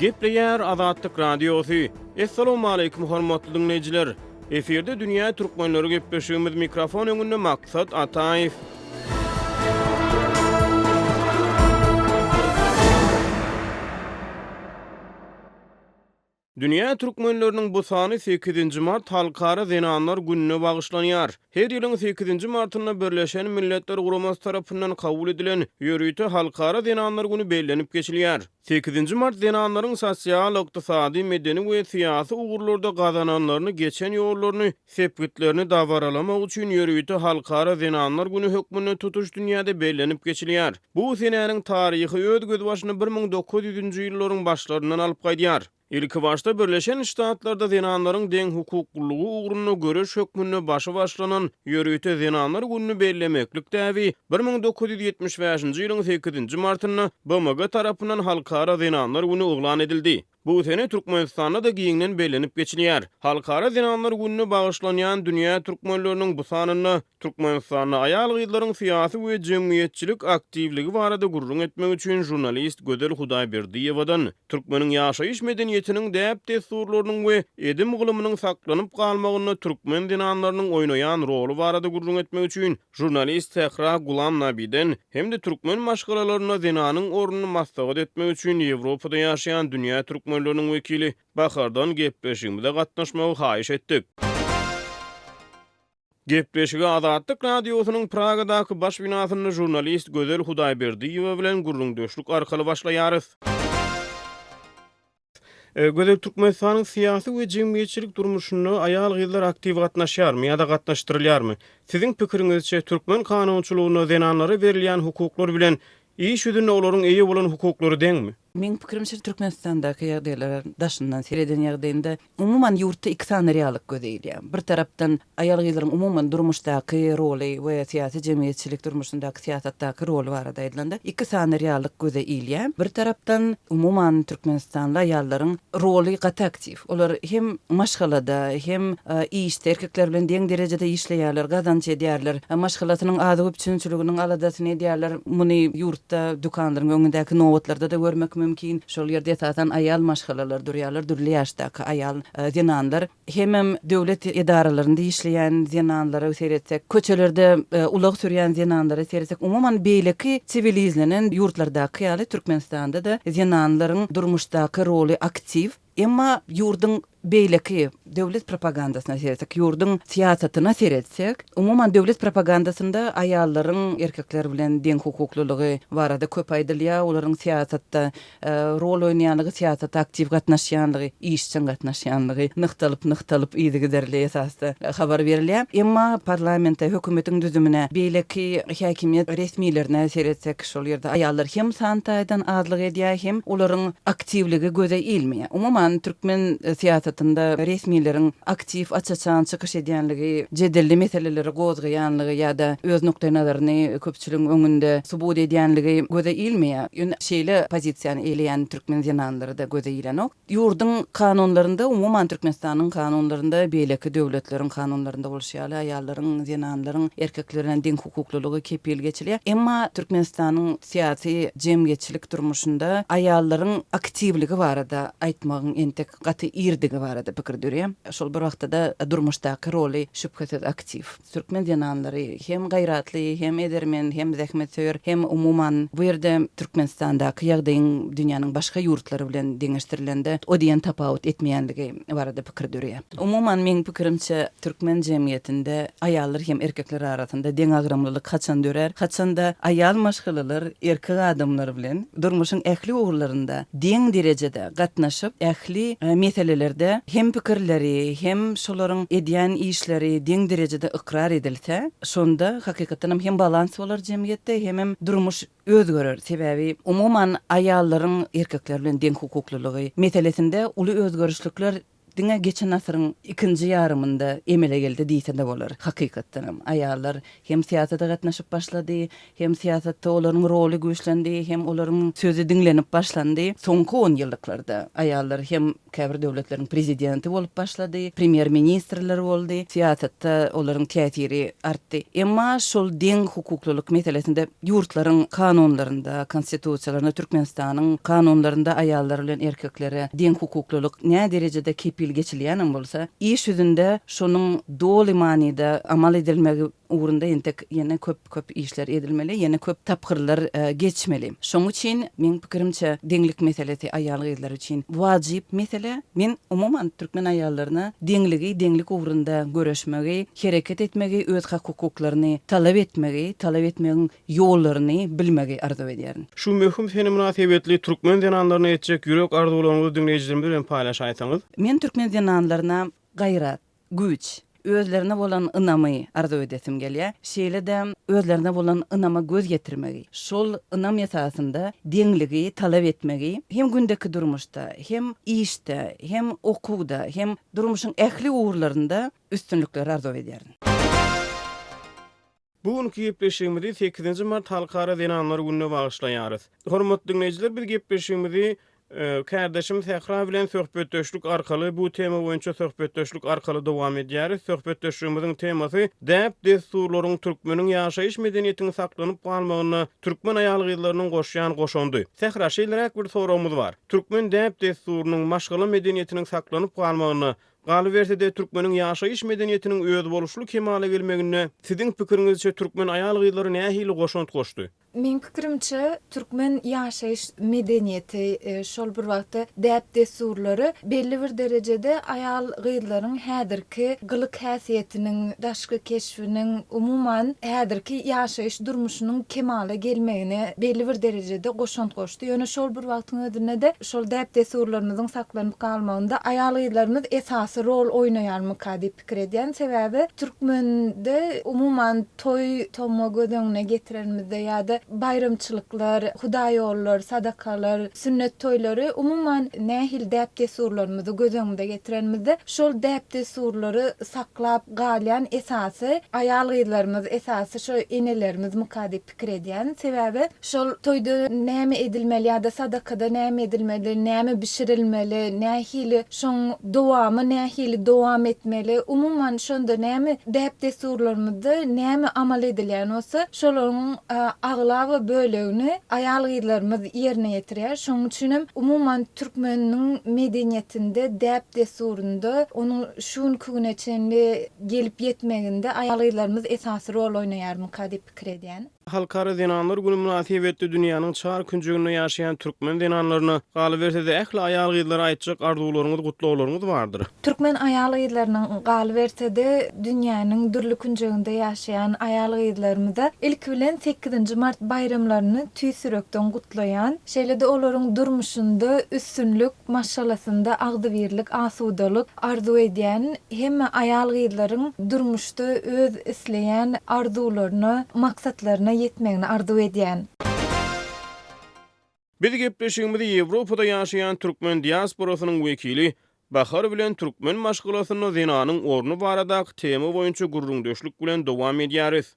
Gepleyer Azatlyk Radiosu. Assalamu alaykum hormatly dinleyijiler. Eferde dünýä türkmenleri gepleşigimiz mikrofon öňünde Maksat Ataýew. Dünýä türkmenleriniň bu sany 8-nji mart Halkara Zenanlar gününe bagyşlanýar. Her ýylyň 8-nji martyna Birleşen Milletler Guramasy tarapyndan kabul edilen ýörüýte Halkara Zenanlar güni bellenip geçilýär. 8-nji mart zenanlaryň sosial, ykdysady, medeni we syýasy ugurlarda gazananlaryny geçen ýollaryny, sepgitlerini dawaralamak üçin ýörüýte Halkara Zenanlar güni hökmüne tutuş dünýäde bellenip geçilýär. Bu senäniň taryhy öz göz başyna 1900-nji ýyllaryň başlaryndan alyp gaýdýar. İlki başta Birleşen Ştatlarda zenanlaryň deň hukuklugy ugruna göre hökmüne başlanan ýörüýte zenanlar gününi bellemeklik däbi 1975-nji ýylyň 8-nji martyna BMG tarapyndan Halkara Zenanlar güni oglan edildi. Bu sene Türkmenistanda da giňden bellenip geçilýär. Halkara Zenanlar gününe bagyşlanýan dünýä türkmenleriniň bu sanyny Türkmenistanda aýal gyzlaryň syýasy we jemgyýetçilik aktivligi barada gurrun etmek üçin jurnalist Gödel Hudaýberdiýewadan türkmeniň ýaşaýyş medeniýetiniň däp desturlarynyň we edim gylymynyň saklanyp galmagyny türkmen zenanlarynyň oýnaýan rolu barada gurrun etmek üçin jurnalist Tehra Gulam Nabiden hem de türkmen maşgalalaryna zenanyň ornuny maslahat etmek üçin Ýewropada ýaşaýan dünýä türkmenleriniň wekili Bahardan gepleşigimizde gatnaşmagy haýyş etdik. Gepleşigi Azatlyk Radiosynyň Pragadaky baş binasyny jurnalist Gödel Hudaýberdiýewa bilen gurrundaşlyk arkaly başlaýarys. Gödel Türkmenistanyň syýasy we jemgyýetçilik durmuşyna aýal gyzlar aktiw gatnaşýarmy ýa-da gatnaşdyrylýarmy? Siziň pikiriňizçe türkmen kanunçylygyna zenanlara berilýän hukuklar bilen iş ýüzünde olaryň eýe bolan hukuklary deňmi? Meň pikirimçe Türkmenistandaky ýagdaýlar daşyndan sereden ýagdaýynda umuman ýurtda iki sany reallyk gözeýilýär. Bir tarapdan aýal gyzlaryň umuman durmuşdaky roly we syýasy jemgyýetçilik durmuşyndaky syýasatdaky roly barada aýdylanda iki sany reallyk gözeýilýär. Bir tarapdan umuman Türkmenistanda aýallaryň roly gaty aktiw. Olar hem maşgalada hem işde erkekler bilen deň derejede işleýärler, gazanç edýärler. Maşgalatynyň ady üçinçiliginiň aladasyny edýärler. Muny ýurtda dukanlaryň öňündäki nowatlarda da görmek mümkin. Şol ýerde satan aýal maşgalalar durýarlar, durly ýaşdaky aýal zenanlar hem döwlet edaralarynda işleýän zenanlara seretsek, köçelerde ulag sürýän zenanlara seretsek, umuman beýleki sivilizlenen ýurtlardaky ýaly Türkmenistanda da zenanlaryň durmuşdaky roly aktiw. Emma ýurdyň beýleki döwlet propagandasyna seretsek, ýurdyň syýasatyna seretsek, umuman döwlet propagandasynda aýallaryň erkekler bilen deň hukuklylygy barada köp aýdylýar, olaryň syýasatda rol oýnaýanlygy, syýasatda aktiw gatnaşýanlygy, işçi gatnaşýanlygy nyktalyp ýygy derli esasda habar berilýär. Emma parlamentde hökümetiň düzümine beýleki häkimiýet resmiýetlerine seretsek, şol ýerde aýallar hem santaýdan azlyk edýär, hem olaryň aktiwligi göze ilmeýär. Umuman türkmen syýasatynda resmiýetlerin aktiw açaçan çykyş edýänligi, jedelli meseleleri gozgaýanlygy ýa-da öz nukta nazaryny köpçüligiň öňünde subut edýänligi göze ilmeýär. Şeýle pozisiýany eýleýän türkmen zenanlary da göze ilenok. Ýurdyň kanunlarynda, umuman Türkmenistanyň kanunlarynda, beýleki döwletleriň kanunlarynda bolşýaly aýallaryň, zenanlaryň erkeklerden deň hukuklylygy kepil geçilýär. Emma Türkmenistanyň syýasy jemgyýetçilik durmuşynda aýallaryň aktiwligi barada aýtmagyň entek gaty irdigi barada pikir dörýär. Şol bir wagtda durmuşdaky roly şüphesiz aktiw. Türkmen zenanlary hem gaýratly, hem edermen, hem zähmetsewer, hem umuman bu ýerde Türkmenistandaky ýagdaýyň dünýäniň başga ýurtlary bilen deňeşdirilende o diýen tapawut etmeýänligi barada pikir dörýär. Umuman meň pikirimçe Türkmen jemgyýetinde aýallar hem erkekler arasynda deň agramlylyk kaçan dörer. Kaçanda aýal maşgalalar erkek adamlar bilen durmuşyň ähli ugurlarynda deň derejede gatnaşyp ähli meselelerde hem pikirleri hem şolaryň edýän işleri deň derejede ikrar edilse, şonda hakykatan hem balans bolar jemgyýetde, hem durmuş özgörer. Sebäbi umuman aýallaryň erkekler bilen deň hukuklylygy meselesinde uly özgörüşlikler diňe geçen asryň ikinji ýarymynda emele geldi diýse de bolar. Hakykatdanam aýallar hem siýasata gatnaşyp başlady, hem siýasatda olaryň roly güýçlendi, hem olaryň sözi diňlenip başlandy. Soňky 10 ýyllyklarda aýallar hem käbir döwletleriň prezidenti bolup başlady, premier ministrler boldy, siýasatda olaryň täsiri artdy. Emma şol deň hukukluluk meselesinde ýurtlaryň kanunlarynda, konstitusiýalaryna, Türkmenistanyň kanunlarynda aýallar bilen erkeklere deň hukukluluk näme derejede kepil geçilýän bolsa, iş yüzünde şonuň doly manyda amal edilmegi uğrunda entek yine köp işler edilmeli, yine köp tapkırlar geçmeli. Şoň üçin men pikirimçe deňlik meselesi aýal üçin wajyp mesele. Men umuman türkmen aýallaryna deňlik uğrunda göreşmegi, hereket etmegi, öz hukuklaryny talap etmegiň ýollaryny bilmegi arzu edýärin. Şu möhüm seni münasebetli türkmen zenanlaryna etjek ýürek arzularyňyzy dinleýijilerimiz bilen paýlaşaýsaňyz. Men türkmen zenanlaryna gaýrat, güç, özlerine bolan ınamy arzu edesim gelýär. Şeýle de özlerine bolan ınama göz getirmegi. Şol ınam esasında deňligi talap etmegi hem gündeki durmuşda, hem işte, hem okuwda, hem durmuşyň ähli uğurlarında üstünlükler arzu edýärin. Bugünkü gepleşigimizi 8 mart Halkara Zenanlar gününe bagyşlaýarys. Hormatly dinleýijiler, biz gepleşigimizi kardeşim Sehra bilen söhbetdeşlik arkaly bu tema boýunça söhbetdeşlik arkaly dowam edýäris. Söhbetdeşligimiziň temasy däp desturlaryň türkmeniň ýaşaýyş medeniýetini saklanyp galmagyna türkmen aýal-gyzlarynyň goşýan goşandy. Sehra, şeýlerek bir sorawmyz bar. Türkmen däp desturunyň maşgala medeniýetiniň saklanyp galmagyna galybersede türkmeniň ýaşaýyş medeniýetiniň öz boluşly kemale gelmegine siziň pikiriňizçe türkmen aýal-gyzlary nähili goşant goşdy? Men pikirimçe türkmen ýaşaýyş medeniýeti şol bir wagtda däp desturlary belli bir derejede aýal-gyzlaryň häzirki gylyk häsiýetiniň, daşky keşfiniň, umuman häzirki ýaşaýyş durmuşynyň kemale gelmegine belli bir derejede goşant goşdy. Ýöne şol bir wagtyň özünde şol däp desturlarymyzyň saklanyp galmagynda aýal-gyzlarymyz esasy rol oýnaýarmyka diýip pikir edýän. Sebäbi türkmende umuman toy toma gödüňne getirenmizde ýa-da bayramçylyklar, hudaýollar, sadakalar, sünnet toýlary umuman nähil däp desturlarymyzy gözüňde getirenmizde şol däp desturlary saklap galýan esasy aýal-gyzlarymyz, esasy şo enelerimiz mukadip pikir edýän. Sebäbi şol toýda näme edilmeli ýa-da sadakada näme edilmeli, näme bişirilmeli, nähili şoň dowamy nähili dowam etmeli, umuman şonda näme däp desturlarymyzda näme amal edilýän bolsa şolaryň aglawy bölegini aýal-gyzlarymyz ýerine ýetirýär. Şoň üçin umuman türkmeniň medeniýetinde däp desturunda onuň şuň küneçenli gelip ýetmeginde aýal-gyzlarymyz esasy rol oýnaýarmyka diýip pikir edýän. Halkara Zenanlar günü münasebetli dünýäniň çar künjeginde ýaşaýan türkmen zenanlaryna galybersede ähli aýal-gyzlara aýtjak arzularyňyz, gutlawlaryňyz bardyr. Türkmen aýal-gyzlarynyň galybersede dünýäniň dürli künjeginde ýaşaýan aýal-gyzlarymyza ilk bilen 8 mart bayramlaryny tüýsürekden gutlaýan, şeýle-de olaryň durmuşynda üstünlük, maşgalasynda agdybirlik, asudalyk arzu edýän hemme aýal-gyzlaryň durmuşda öz isleýän arzularyny, maksatlaryny yetmegini arzu edýän. Biz gepleşigimizi Ýewropada ýaşaýan türkmen diasporasynyň wekili Bahar bilen türkmen maşgalasyny zenanyň ornu barada tema boýunça gurrundeşlik bilen dowam edýäris.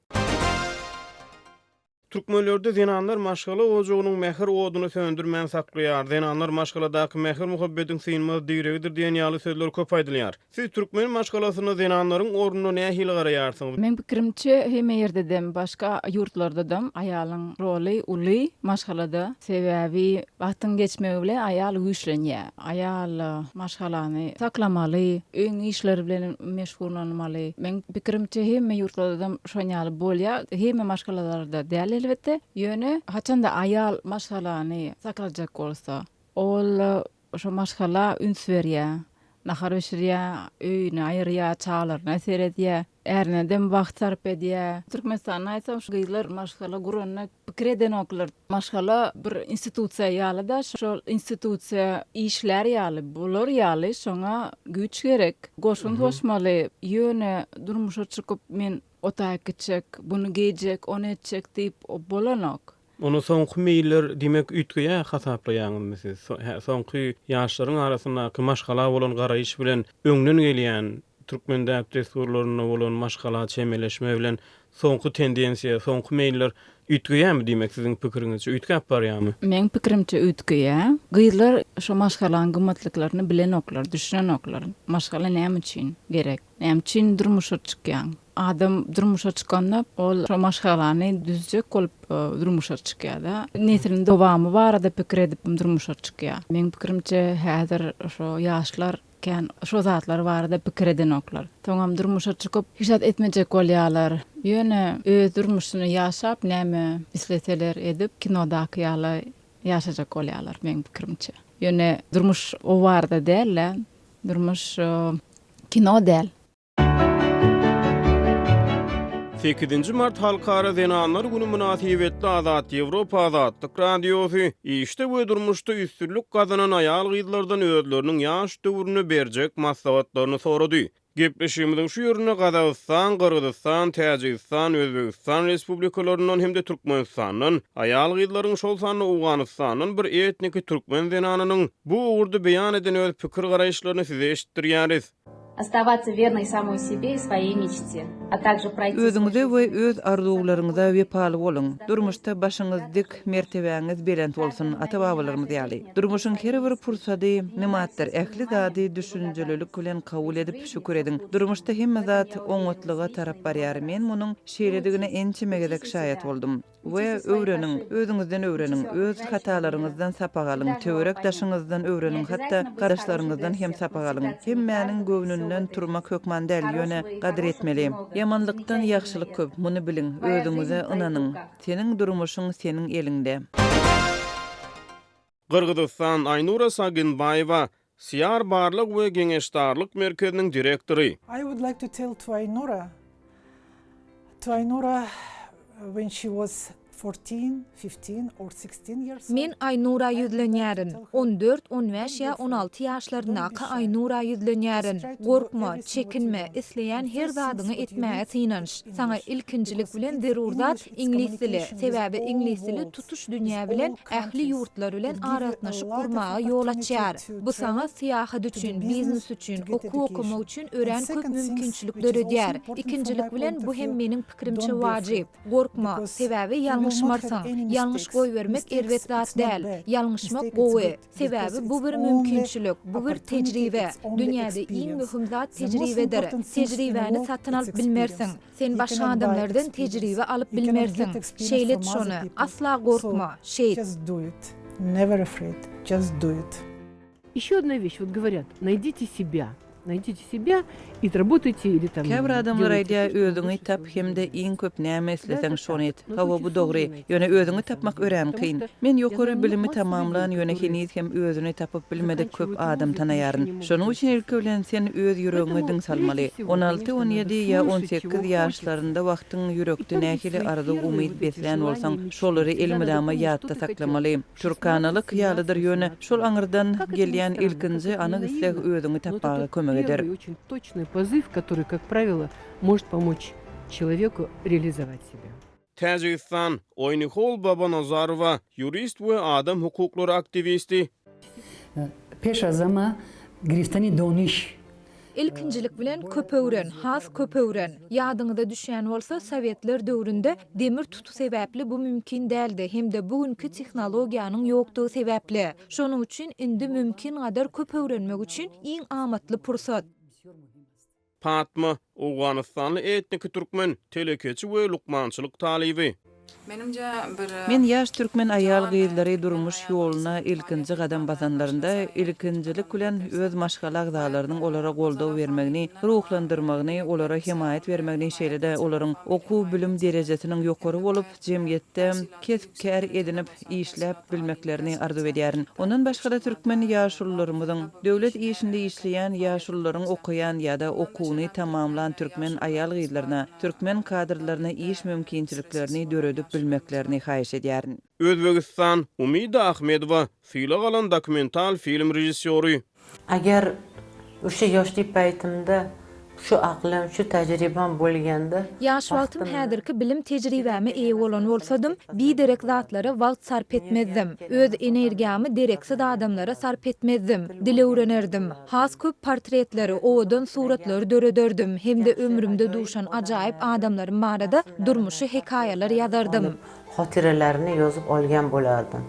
Türkmenlerde zenanlar maşgala ojagynyň mähir oduny söndürmän saklaýar. Zenanlar maşgaladaky mähir muhabbetiň synmaz diýregidir diýen ýaly sözler köp aýdylýar. Siz türkmen maşgalasyny zenanlaryň ornuny nähili garaýarsyňyz? Men pikirimçe hemme ýerde başga ýurtlarda da aýalyň roly uly maşgalada. Sebäbi wagtyň geçmegi bilen aýal güýçlenýär. Aýal maşgalany saklamaly, öň işleri bilen meşgullanmaly. Men pikirimçe hemme ýurtlarda da şoňaly bolýar. Hemme maşgalalarda däl elbette. Ýöne haçanda aýal maşgalany saklajak bolsa, ol şo maşgala üns berýär. Nahar beşirýär, öýüni aýyrýar, çağlaryna seredýär. Erneden wagt sarp edýär. Türkmenistanyň aýsam şu gyzlar maşgala guranyna pikir eden oklar. Maşgala bir institusiýa ýaly-da, şol institusiýa işler ýaly, bolar ýaly, şoňa güç gerek. Goşun hoşmaly, ýöne durmuşa çykyp men otaq geçek, bunu giyecek, onu edecek deyip o bolanok. Onu soňky meýiller dimek ütgüýä hasaplaýaňyz siz. Soňky ýaşlaryň arasyndaky maşgala bolan garaýyş bilen öňden gelýän türkmen däpdesurlaryna bolan maşgala çemeleşme bilen soňky tendensiýa, soňky meýiller ütgüýämi dimek siziň pikiriňizçe ütgäp barýarmy? Men pikirimçe ütgüýä. Gyýlar şo maşgalaň gymmatlyklaryny bilen oklar, düşünen oklar. Maşgala näme üçin gerek? Näme üçin durmuşa çykýan? Adam durmuşa çykanda ol şo maşgalany düzje kolup durmuşa çykýar da. Netilin dowamy bar da pikir edip durmuşa çykýar. Men pikirimçe häzir şo ýaşlar kan şo zatlar barada pikir eden oklar. Toňam durmuşa çykyp hiçat etmejek bolýarlar. Ýöne öz durmuşyny ýaşap näme isleteler edip kinodaky ýaly ýaşajak bolýarlar men pikirimçe. Ýöne durmuş o barda däl, durmuş kino däl. 8 mart Halkara Zenanlar Günü münasibetli Azat Ýewropa Azatlyk Radiosu işte bu durmuşda üstünlük kazanan ayal gyzlardan özleriniň ýaş döwrüne berjek maslahatlaryny sorady. Gepleşigimiziň şu ýerine Gazagystan, Kyrgyzstan, Täjikistan, Özbegistan respublikalarynyň hemde Türkmenistanyň ayal gyzlaryň şol sanly Awganystanyň bir etnik türkmen zenanynyň bu uğurda beýan eden öz pikir garaýşlaryny size eşitdirýäris. Оставаться верной самой себе и своей мечте, а также пройти... Özüňize we öz arzuwlaryňyza wepaly bolun. Durmuşda başyňyz dik, mertebäňiz belent bolsun, ata-babalarymyz ýaly. Durmuşyň her bir pursady nimatdyr? Ähli zady düşünjelilik bilen kabul edip şükür edin. Durmuşda hemme zat oňatlyga tarap barýar. Men munyň şeýledigine ençimegedek şaýat boldum. We öwrenin, özüňizden öwrenin, öz hatalaryňyzdan sapa galyň, töwerek daşyňyzdan öwrenin, hatda garaşlaryňyzdan hem sapa galyň. Hemmäniň göwnünden turmak hökman däl ýöne gadyr etmeli. Yamanlykdan ýaxşylyk köp, muny bilin, özüňize ynanyň. Seniň durmuşyň seniň elinde. Kırgızistan Aynura Saginbayewa Siyar Barlyk we Geňeşdarlyk merkeziniň direktori. I would like to tell to Aynura, when she was 14, 15 or 16 years old. Men Aynura ýüzlenýärin. 14, 15 ýa 16 ýaşlarynaky Aynura ýüzlenýärin. Gorkma, çekinme, isleýän her zadyny etmäge synanç. Saňa ilkinjilik bilen zerurdat ingliz dili, sebäbi ingliz dili tutuş dünýä bilen ähli ýurtlar bilen aratnaşyk gurmaga ýol açýar. Bu saňa syýahat üçin, biznes üçin, okumak üçin ören köp mümkinçilikler edýär. İkinjilik bilen bu hem meniň pikirimçe wajyp. Gorkma, sebäbi ýalňyşmarsan, ýalňyş goý bermek erwet zat däl. Ýalňyşmak gowy. Sebäbi bu bir mümkinçilik, bu bir tejribe. Dünýäde iň möhüm zat tejribedir. Tejribeni satyn alyp bilmersiň. Sen başga adamlardan tejribe alyp bilmersiň. Şeýlet şonu, asla gorkma. Just do it. Never afraid. Just do it. Еще одна вещь, вот говорят, найдите себя и работайте или там... Käbir adamlar aýdýar, özüňi tap hemde iň köp näme isleseň şonu et. Hawa bu dogry. Ýöne özüňi tapmak ören kyn. Men ýokary bilimi tamamlan ýöne heniz hem özüni tapyp bilmedik köp adam tanaýaryn. Şonuň üçin ilki bilen sen öz ýüregiňe diň salmaly. 16, 17 ýa 18 ýaşlarynda wagtyň ýürekde nähili arzu umyt beslän bolsaň, şolary elmedama ýatda saklamaly. Türkanalyk ýalydyr ýöne şol aňyrdan gelýän ilkinji anyk isleg özüňi tapmaga kömek eder. Очень точный позыв, который, как правило, может помочь человеку реализовать себя. Täjikistan Oynihol Babanazarova jurist we adam hukuklary aktivisti. Пешазама грифтани дониш. İlkinjilik bilen köpöwren, has köpöwren. Ýadyňyza düşýän bolsa, Sowetler döwründe demir tutu sebäpli bu mümkin däldi, hemde bugünkü tehnologiýanyň ýokdugy sebäpli. Şonuň üçin indi mümkin gadar köpöwrenmek üçin iň amatly pursat. Fatma Awganystanly etnik türkmen, telekeçi we lukmançylyk talibi. Menimce men ýaş türkmen ayal gyzlary durmuş ýoluna ilkinji gadam basanlarynda ilkinjilik bilen öz maşgala agzalarynyň olara goldaw bermegini, ruhlandyrmagyny, olara himayet bermegini şeýlede olaryň oku bilim derejesiniň ýokary bolup, jemgyýetde kesip-kär edinip işläp bilmeklerini arzu edýärin. Ondan başga da türkmen ýaşullarymyzyň döwlet işinde işleýän ýaşullaryň okuyan ýa-da okuwny tamamlan türkmen ayal gyzlaryna, türkmen kadrlaryna iş mümkinçiliklerini döredip bilmeklerini haýyş edýärin. Özbegistan Umida Ahmedowa fiýle galan dokumental film rejissöri. Agar o'sha yoshlik paytimda Şu aklım, şu tecrübem bolganda Yaş wagtym häzirki bilim tejribäme eýe bolan bolsadym, bir derek zatlara wagt sarp etmezdim. Öz energiýamy dereksiz adamlara sarp etmezdim. Dile öwrenerdim. Has köp portretleri, owadan suratları döredördim. Hem de ömrümde duşan ajaýyp adamlaryň barada durmuşy hekaýalar ýazardym. hatıralaryny ýazyp algan bolardım.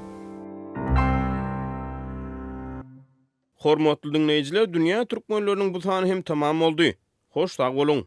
Hormatly dinleýijiler, dünýä türkmenläriniň bu sany hem tamam boldy. Hoş sag bolun.